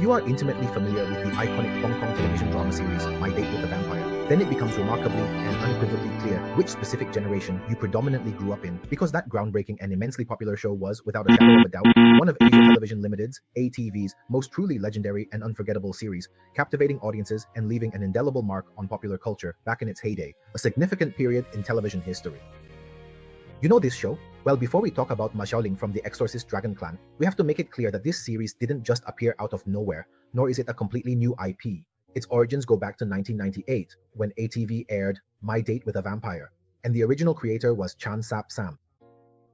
you are intimately familiar with the iconic Hong Kong television drama series My Date with the Vampire, then it becomes remarkably and unequivocally clear which specific generation you predominantly grew up in, because that groundbreaking and immensely popular show was, without a shadow of a doubt, one of Asia Television Limited's, ATV's, most truly legendary and unforgettable series, captivating audiences and leaving an indelible mark on popular culture back in its heyday, a significant period in television history. You know this show? Well, before we talk about Siu Ling from the Exorcist Dragon Clan, we have to make it clear that this series didn't just appear out of nowhere, nor is it a completely new IP. Its origins go back to 1998, when ATV aired My Date with a Vampire, and the original creator was Chan Sap Sam.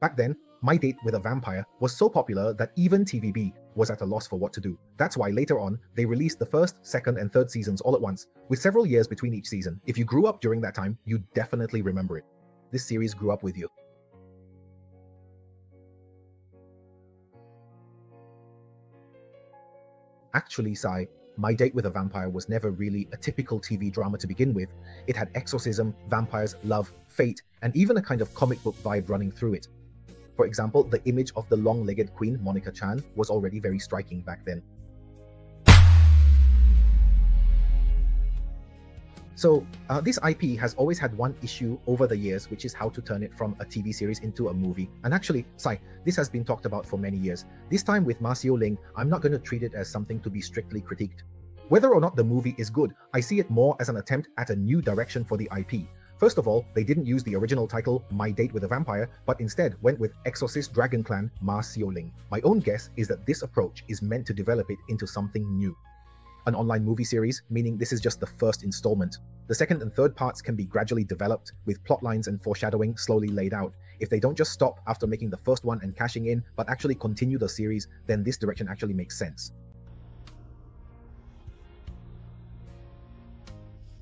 Back then, My Date with a Vampire was so popular that even TVB was at a loss for what to do. That's why later on, they released the first, second, and third seasons all at once, with several years between each season. If you grew up during that time, you definitely remember it. This series grew up with you. Actually, Sai, My Date with a Vampire was never really a typical TV drama to begin with. It had exorcism, vampires, love, fate, and even a kind of comic book vibe running through it. For example, the image of the long-legged queen, Monica Chan, was already very striking back then. So, this IP has always had one issue over the years, which is how to turn it from a TV series into a movie. And actually, Sai, this has been talked about for many years. This time with Siu Ling, I'm not going to treat it as something to be strictly critiqued. Whether or not the movie is good, I see it more as an attempt at a new direction for the IP. First of all, they didn't use the original title, My Date with a Vampire, but instead went with Exorcist Dragon Clan Siu Ling. My own guess is that this approach is meant to develop it into something new. An online movie series, meaning this is just the first installment. The second and third parts can be gradually developed, with plot lines and foreshadowing slowly laid out. If they don't just stop after making the first one and cashing in, but actually continue the series, then this direction actually makes sense.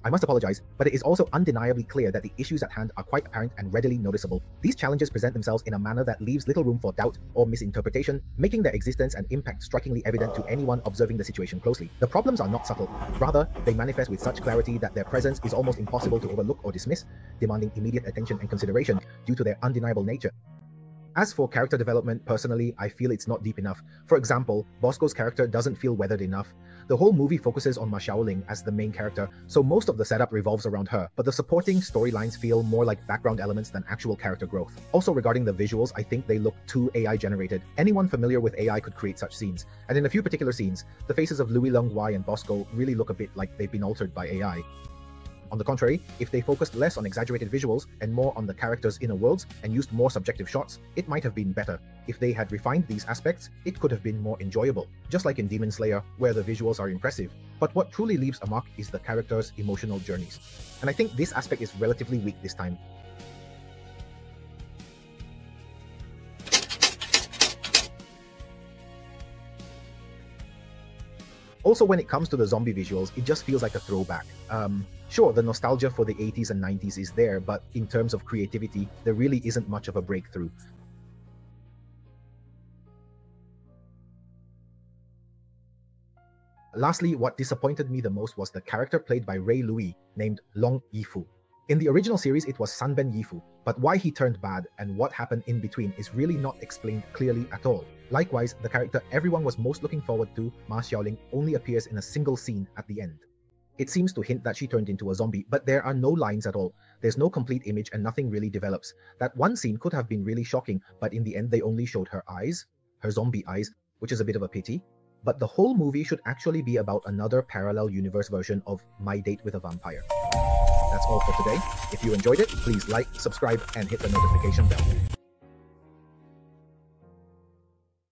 I must apologize, but it is also undeniably clear that the issues at hand are quite apparent and readily noticeable. These challenges present themselves in a manner that leaves little room for doubt or misinterpretation, making their existence and impact strikingly evident to anyone observing the situation closely. The problems are not subtle. Rather, they manifest with such clarity that their presence is almost impossible to overlook or dismiss, demanding immediate attention and consideration due to their undeniable nature. As for character development, personally, I feel it's not deep enough. For example, Bosco's character doesn't feel weathered enough. The whole movie focuses on Siu Ling as the main character, so most of the setup revolves around her, but the supporting storylines feel more like background elements than actual character growth. Also, regarding the visuals, I think they look too AI generated. Anyone familiar with AI could create such scenes, and in a few particular scenes, the faces of Louis Leung Wai and Bosco really look a bit like they've been altered by AI. On the contrary, if they focused less on exaggerated visuals and more on the characters' inner worlds and used more subjective shots, it might have been better. If they had refined these aspects, it could have been more enjoyable, just like in Demon Slayer, where the visuals are impressive. But what truly leaves a mark is the characters' emotional journeys. And I think this aspect is relatively weak this time. Also, when it comes to the zombie visuals, it just feels like a throwback. Sure, the nostalgia for the 80s and 90s is there, but in terms of creativity, there really isn't much of a breakthrough. Lastly, what disappointed me the most was the character played by Ray Louis, named Long Yifu. In the original series, it was Sanben Yifu, but why he turned bad and what happened in between is really not explained clearly at all. Likewise, the character everyone was most looking forward to, Siu Ling, only appears in a single scene at the end. It seems to hint that she turned into a zombie, but there are no lines at all. There's no complete image and nothing really develops. That one scene could have been really shocking, but in the end they only showed her eyes, her zombie eyes, which is a bit of a pity. But the whole movie should actually be about another parallel universe version of My Date with a Vampire. That's all for today. If you enjoyed it, please like, subscribe, and hit the notification bell.